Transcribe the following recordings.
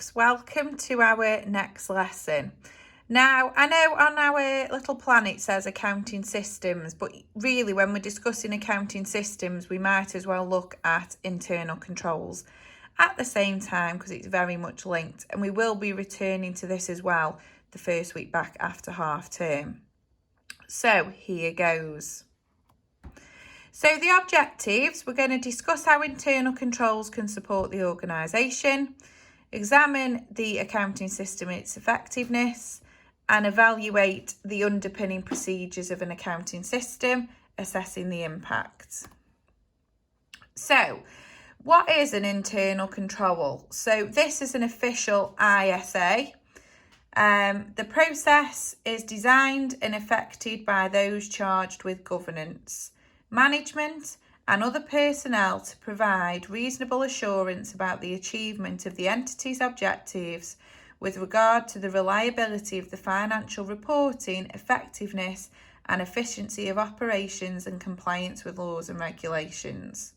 folks, welcome to our next lesson. Now, I know on our little plan it says accounting systems, but really when we're discussing accounting systems, we might as well look at internal controls at the same time because it's very much linked, and we will be returning to this as well the first week back after half term. So here goes. So the objectives, we're going to discuss how internal controls can support the organisation, examine the accounting system and its effectiveness, and evaluate the underpinning procedures of an accounting system, assessing the impact. So, what is an internal control? So this is an official ISA. The process is designed and effected by those charged with governance, management and other personnel to provide reasonable assurance about the achievement of the entity's objectives with regard to the reliability of the financial reporting, effectiveness and efficiency of operations and compliance with laws and regulations.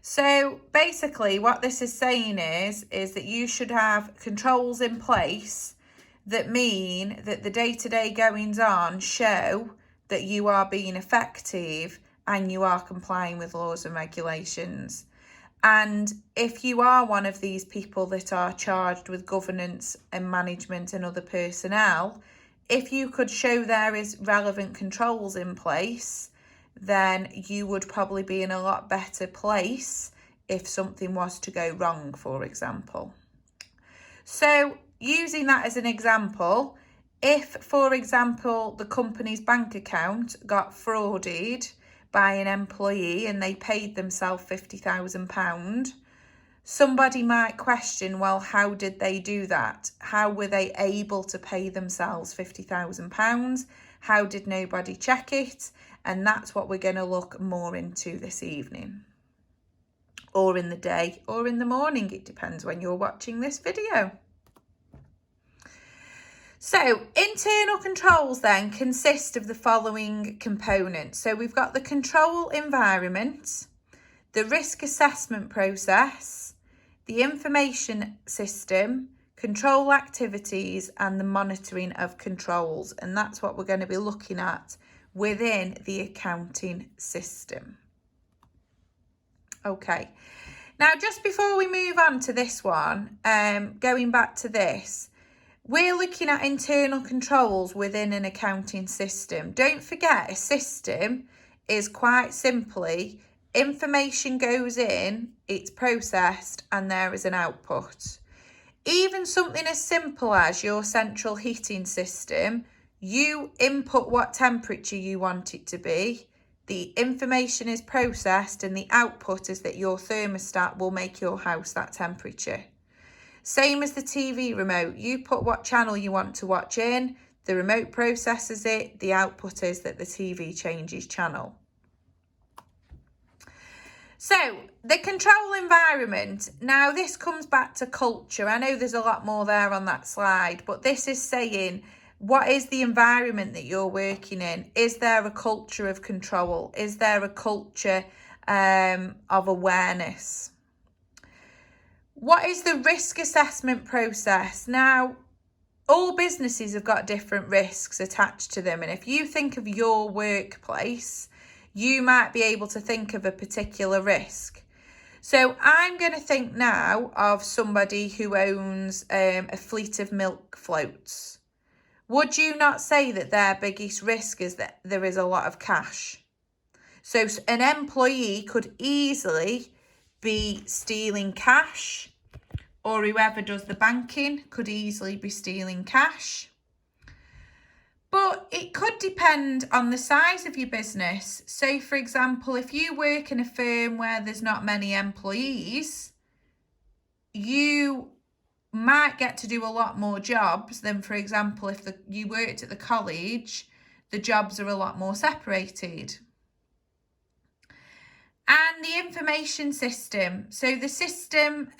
So basically what this is saying is that you should have controls in place that mean that the day-to-day goings on show that you are being effective and you are complying with laws and regulations. And if you are one of these people that are charged with governance and management and other personnel, if you could show there is relevant controls in place, then you would probably be in a lot better place if something was to go wrong, for example. So using that as an example, if, for example, the company's bank account got frauded by an employee and they paid themselves £50,000, somebody might question, well, how did they do that? How were they able to pay themselves £50,000? How did nobody check it? And that's what we're going to look more into this evening, or in the day, or in the morning. It depends when you're watching this video. So internal controls then consist of the following components. So we've got the control environment, the risk assessment process, the information system, control activities and the monitoring of controls. And that's what we're going to be looking at within the accounting system. Okay, now just before we move on to this one, going back to this, we're looking at internal controls within an accounting system. Don't forget, a system is quite simply information goes in, it's processed, and there is an output. Even something as simple as your central heating system, you input what temperature you want it to be, the information is processed, and the output is that your thermostat will make your house that temperature. Same as the TV remote, you put what channel you want to watch in, the remote processes it, the output is that the TV changes channel. So, the control environment, now this comes back to culture. I know there's a lot more there on that slide, but this is saying, what is the environment that you're working in? Is there a culture of control? Is there a culture of awareness? What is the risk assessment process? Now, all businesses have got different risks attached to them. And if you think of your workplace, you might be able to think of a particular risk. So I'm going to think now of somebody who owns a fleet of milk floats. Would you not say that their biggest risk is that there is a lot of cash? So an employee could easily be stealing cash, or whoever does the banking could easily be stealing cash. But it could depend on the size of your business. So, for example, if you work in a firm where there's not many employees, you might get to do a lot more jobs than, for example, if you worked at the college, the jobs are a lot more separated. And the information system. So the system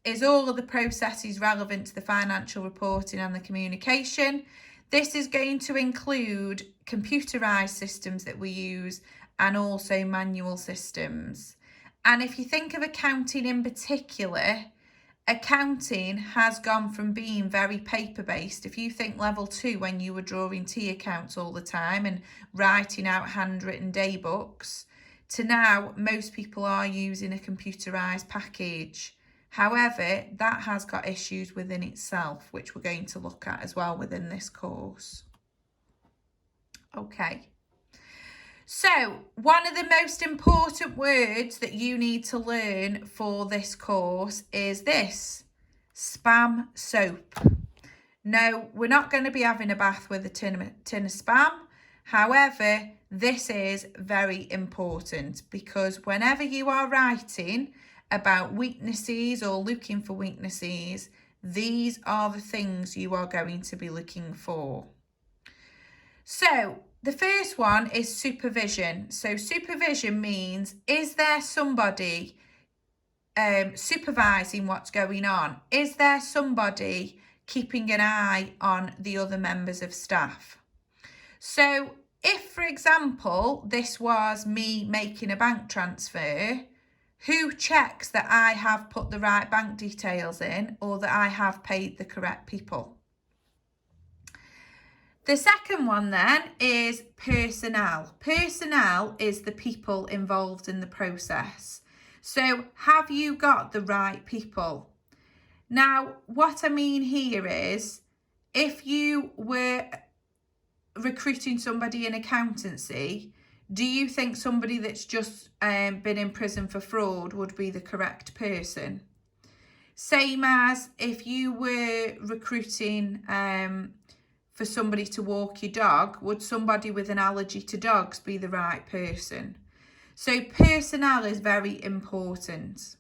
is all of the processes relevant to the financial reporting and the communication. This is going to include computerized systems that we use and also manual systems. And if you think of accounting in particular, accounting has gone from being very paper-based. If you think level 2, when you were drawing T accounts all the time and writing out handwritten day books, to now most people are using a computerized package. However, that has got issues within itself, which we're going to look at as well within this course. Okay. So, one of the most important words that you need to learn for this course is this: spam soap. No, we're not going to be having a bath with a tin of spam. However, this is very important, because whenever you are writing about weaknesses or looking for weaknesses, these are the things you are going to be looking for. So, the first one is supervision. So supervision means, is there somebody supervising what's going on? Is there somebody keeping an eye on the other members of staff? So if, for example, this was me making a bank transfer, who checks that I have put the right bank details in or that I have paid the correct people? The second one then is personnel. Personnel is the people involved in the process. So have you got the right people? Now, what I mean here is, if you were recruiting somebody in accountancy, do you think somebody that's just been in prison for fraud would be the correct person? Same as if you were recruiting for somebody to walk your dog, would somebody with an allergy to dogs be the right person? So personnel is very important.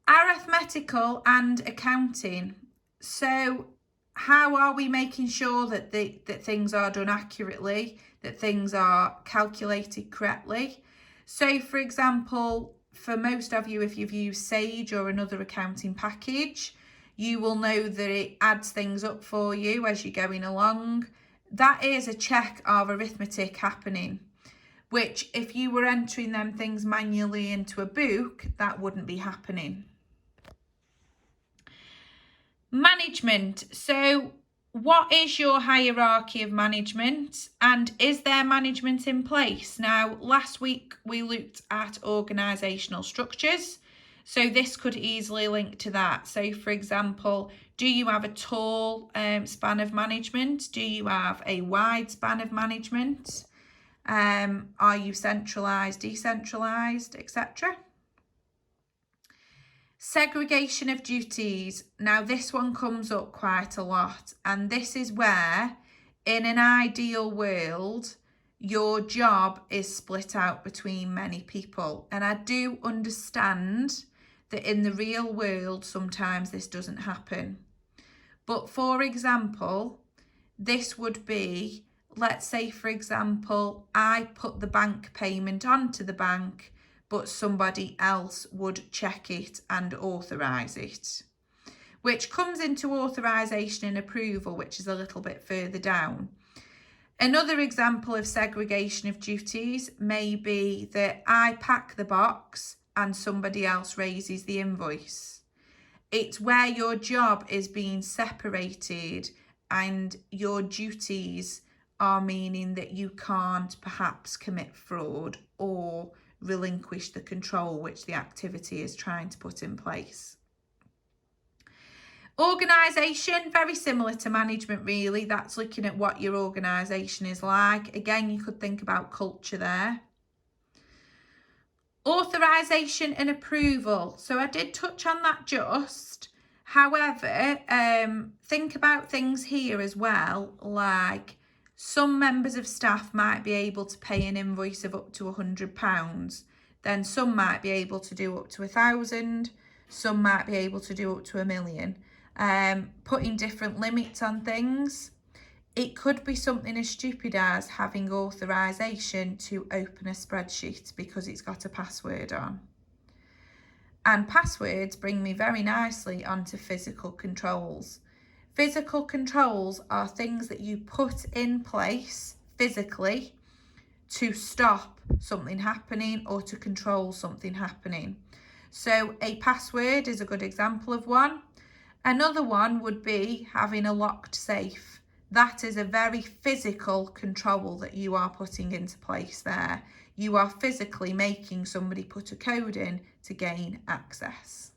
Arithmetical and accounting. So how are we making sure that that things are done accurately, that things are calculated correctly? So for example, for most of you, if you've used Sage or another accounting package, you will know that it adds things up for you as you're going along. That is a check of arithmetic happening, which if you were entering them things manually into a book, that wouldn't be happening. Management. So what is your hierarchy of management, and is there management in place? Now, last week we looked at organisational structures. So this could easily link to that. So for example, do you have a tall span of management? Do you have a wide span of management? Are you centralised, decentralised, etc.? Segregation of duties. Now this one comes up quite a lot, and this is where, in an ideal world, your job is split out between many people. And I do understand that in the real world, sometimes this doesn't happen. But for example, this would be, let's say, for example, I put the bank payment onto the bank, but somebody else would check it and authorise it, which comes into authorisation and approval, which is a little bit further down. Another example of segregation of duties may be that I pack the box and somebody else raises the invoice. It's where your job is being separated and your duties are meaning that you can't perhaps commit fraud or relinquish the control which the activity is trying to put in place. Organisation, very similar to management really. That's looking at what your organisation is like. Again, you could think about culture there. Authorisation and approval. So I did touch on that just. However, think about things here as well, like some members of staff might be able to pay an invoice of up to £100. Then some might be able to do up to 1,000. Some might be able to do up to 1,000,000. Putting different limits on things. It could be something as stupid as having authorisation to open a spreadsheet because it's got a password on. And passwords bring me very nicely onto physical controls. Physical controls are things that you put in place physically to stop something happening or to control something happening. So a password is a good example of one. Another one would be having a locked safe. That is a very physical control that you are putting into place there. You are physically making somebody put a code in to gain access.